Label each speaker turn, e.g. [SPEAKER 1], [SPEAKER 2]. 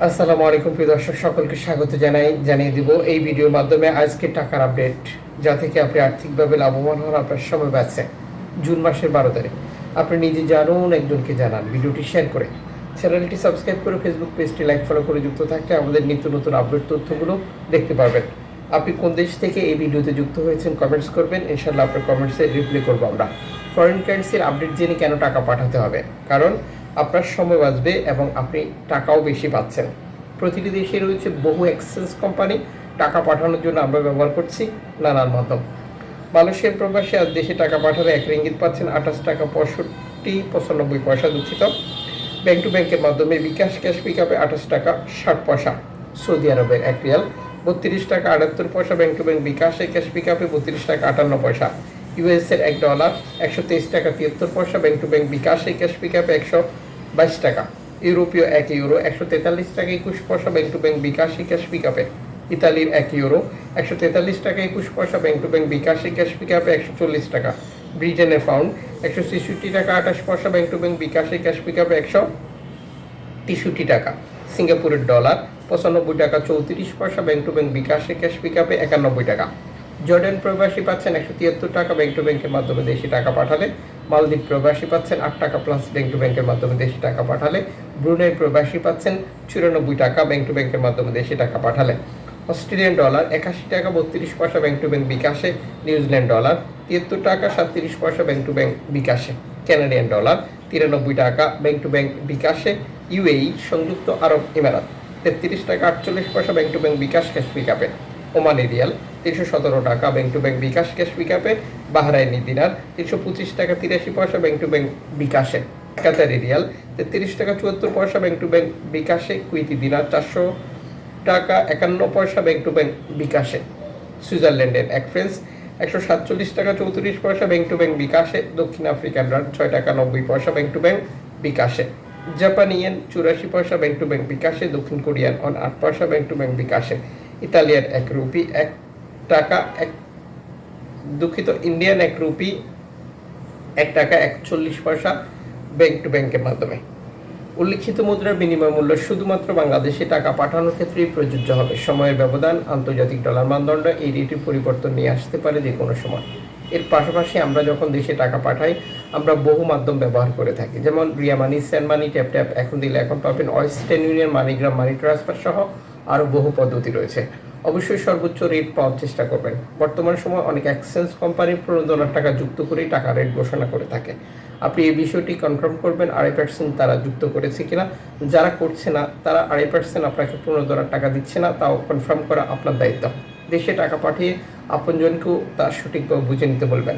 [SPEAKER 1] আসসালামু আলাইকুম প্রিয় দর্শক, সকলকে স্বাগত জানিয়ে দিব এই ভিডিওর মাধ্যমে আজকে টাকার আপডেট, যা থেকে আপনি আর্থিকভাবে লাভবান হন। আপনার সময় বাঁচছে। জুন মাসের 12 তারিখ। আপনি নিজে জানুন, একজনকে জানান, ভিডিওটি শেয়ার করে চ্যানেলটি সাবস্ক্রাইব করে ফেসবুক পেজটি লাইক ফলো করে যুক্ত থাকলে আমাদের নিত্য নতুন আপডেট তথ্যগুলো দেখতে পারবেন। আপনি কোন দেশ থেকে এই ভিডিওতে যুক্ত হয়েছেন কমেন্টস করবেন, ইনশাআল্লাহ আপনার কমেন্টসে রিপ্লাই করবো আমরা। ফরেন কারেন্সির আপডেট জেনে কেন টাকা পাঠাতে হবে? কারণ আপনার সময় বাঁচবে এবং আপনি টাকাও বেশি পাচ্ছেন। প্রতিটি দেশে রয়েছে বহু এক্সচেঞ্জ কোম্পানি। টাকা পাঠানোর জন্য আমরা ব্যবহার করছি নানান মাধ্যম। মালয়েশিয়ার প্রবাসী আজ দেশে টাকা পাঠালে 1 রিঙ্গিত পাচ্ছেন 28 টাকা 95 পয়সা। দুঃখিত। ব্যাংক টু ব্যাংকের মাধ্যমে বিকাশ ক্যাশ পিকআপে 28 টাকা 60 পয়সা। সৌদি আরবের 1 রিয়াল 32 টাকা 78 পয়সা। ব্যাংক টু ব্যাংক বিকাশে ক্যাশ পিকআপে 32 টাকা 58 পয়সা। ইউএসের $1 123 টাকা 73 পয়সা। ব্যাংক টু ব্যাংক বিকাশে ক্যাশ পিকআপে 122 টাকা। ইউরোপীয় 1 ইউরো 143 টাকা 21 পয়সা। ব্যাংক টু ব্যাংক বিকাশে ক্যাশ পিকআপে। ইতালির 1 ইউরো 143 টাকা 21 পয়সা। ব্যাংক টু ব্যাংক বিকাশে ক্যাশ পিকআপে 140 টাকা। ব্রিটেনের পাউন্ড 166 টাকা 28 পয়সা। ব্যাংক টু ব্যাংক বিকাশে ক্যাশ পিকআপে 163 টাকা। সিঙ্গাপুরের ডলার 95 টাকা 34 পয়সা। ব্যাংক টু ব্যাংক বিকাশে ক্যাশ পিকআপে 91 টাকা। জর্ডান প্রবাসী পাচ্ছেন 173 টাকা ব্যাংক টু ব্যাংকের মাধ্যমে দেশি টাকা পাঠালে। মালদ্বীপ প্রবাসী পাচ্ছেন 8 টাকা প্লাস ব্যাংক টু ব্যাংকের মাধ্যমে দেশি টাকা পাঠালে। ব্রুনেই প্রবাসী পাচ্ছেন 94 টাকা ব্যাংক টু ব্যাংকের মাধ্যমে দেশি টাকা পাঠালে। অস্ট্রেলিয়ান ডলার 81 টাকা 32 পয়সা ব্যাংক টু ব্যাংক বিকাশে। নিউজিল্যান্ড ডলার 73 টাকা 37 পয়সা ব্যাংক টু ব্যাংক বিকাশে। কানাডিয়ান ডলার 93 টাকা ব্যাংক টু ব্যাংক বিকাশে। ইউএই সংযুক্ত আরব ইমারাত 33 টাকা 48 পয়সা bank to bank bKash cash পিকআপে। ওমানি রিয়াল 317 টাকা bank to bank bKash cash পিকআপে। বাহরাইনি দিনার 325 টাকা 83 পয়সা ব্যাংক টু ব্যাংক বিকাশে। কাতারি রিয়াল 33 টাকা 74 পয়সা ব্যাংক টু ব্যাংক বিকাশে। কুইতি দিনার 400 টাকা 51 পয়সা ব্যাংক টু ব্যাংক বিকাশে। সুইজারল্যান্ডের 1 ফ্রান্স 147 টাকা 34 পয়সা ব্যাংক টু ব্যাংক বিকাশে। দক্ষিণ আফ্রিকান রান 6 টাকা 90 পয়সা ব্যাংক টু ব্যাংক বিকাশে। জাপানি ইয়েন 84 পয়সা ব্যাংক টু ব্যাংক বিকাশে। দক্ষিণ কোরিয়ান অন 8 পয়সা ব্যাংক টু ব্যাংক বিকাশে। ইতালিয়ান 1 রুপি 1 টাকা ইন্ডিয়ান 1 রুপি 1 টাকা 41 পয়সা ব্যাংক টু ব্যাংকের মাধ্যমে। উল্লিখিত মুদ্রার বিনিময় মূল্য শুধুমাত্র বাংলাদেশে টাকা পাঠানোর ক্ষেত্রেই প্রযোজ্য হবে। সময়ের ব্যবধান, আন্তর্জাতিক ডলার মানদণ্ড এই রেটের পরিবর্তন নিয়ে আসতে পারে যে কোনো সময়। এর পাশাপাশি আমরা যখন দেশে টাকা পাঠাই আমরা বহু মাধ্যম ব্যবহার করে থাকি, যেমন রিয়া মানি, সেন্ড মানি, ট্যাপ ট্যাপ, এখন দিলে এখন পাবেন, western union, MoneyGram, money transfer সহ আরও বহু পদ্ধতি রয়েছে। অবশ্যই সর্বোচ্চ রেট পাওয়ার চেষ্টা করবেন। বর্তমান সময় অনেক এক্সচেঞ্জ কোম্পানি $15 টাকা যুক্ত করেই টাকা রেট ঘোষণা করে থাকে। আপনি এই বিষয়টি কনফার্ম করবেন 2.5% তারা যুক্ত করেছে কিনা। যারা করছে না তারা 2.5% আপনাকে $15 টাকা দিচ্ছে না, তাও কনফার্ম করা আপনার দায়িত্ব। দেশে টাকা পাঠিয়ে আপনজনকেও তা সঠিকভাবে বুঝে নিতে বলবেন।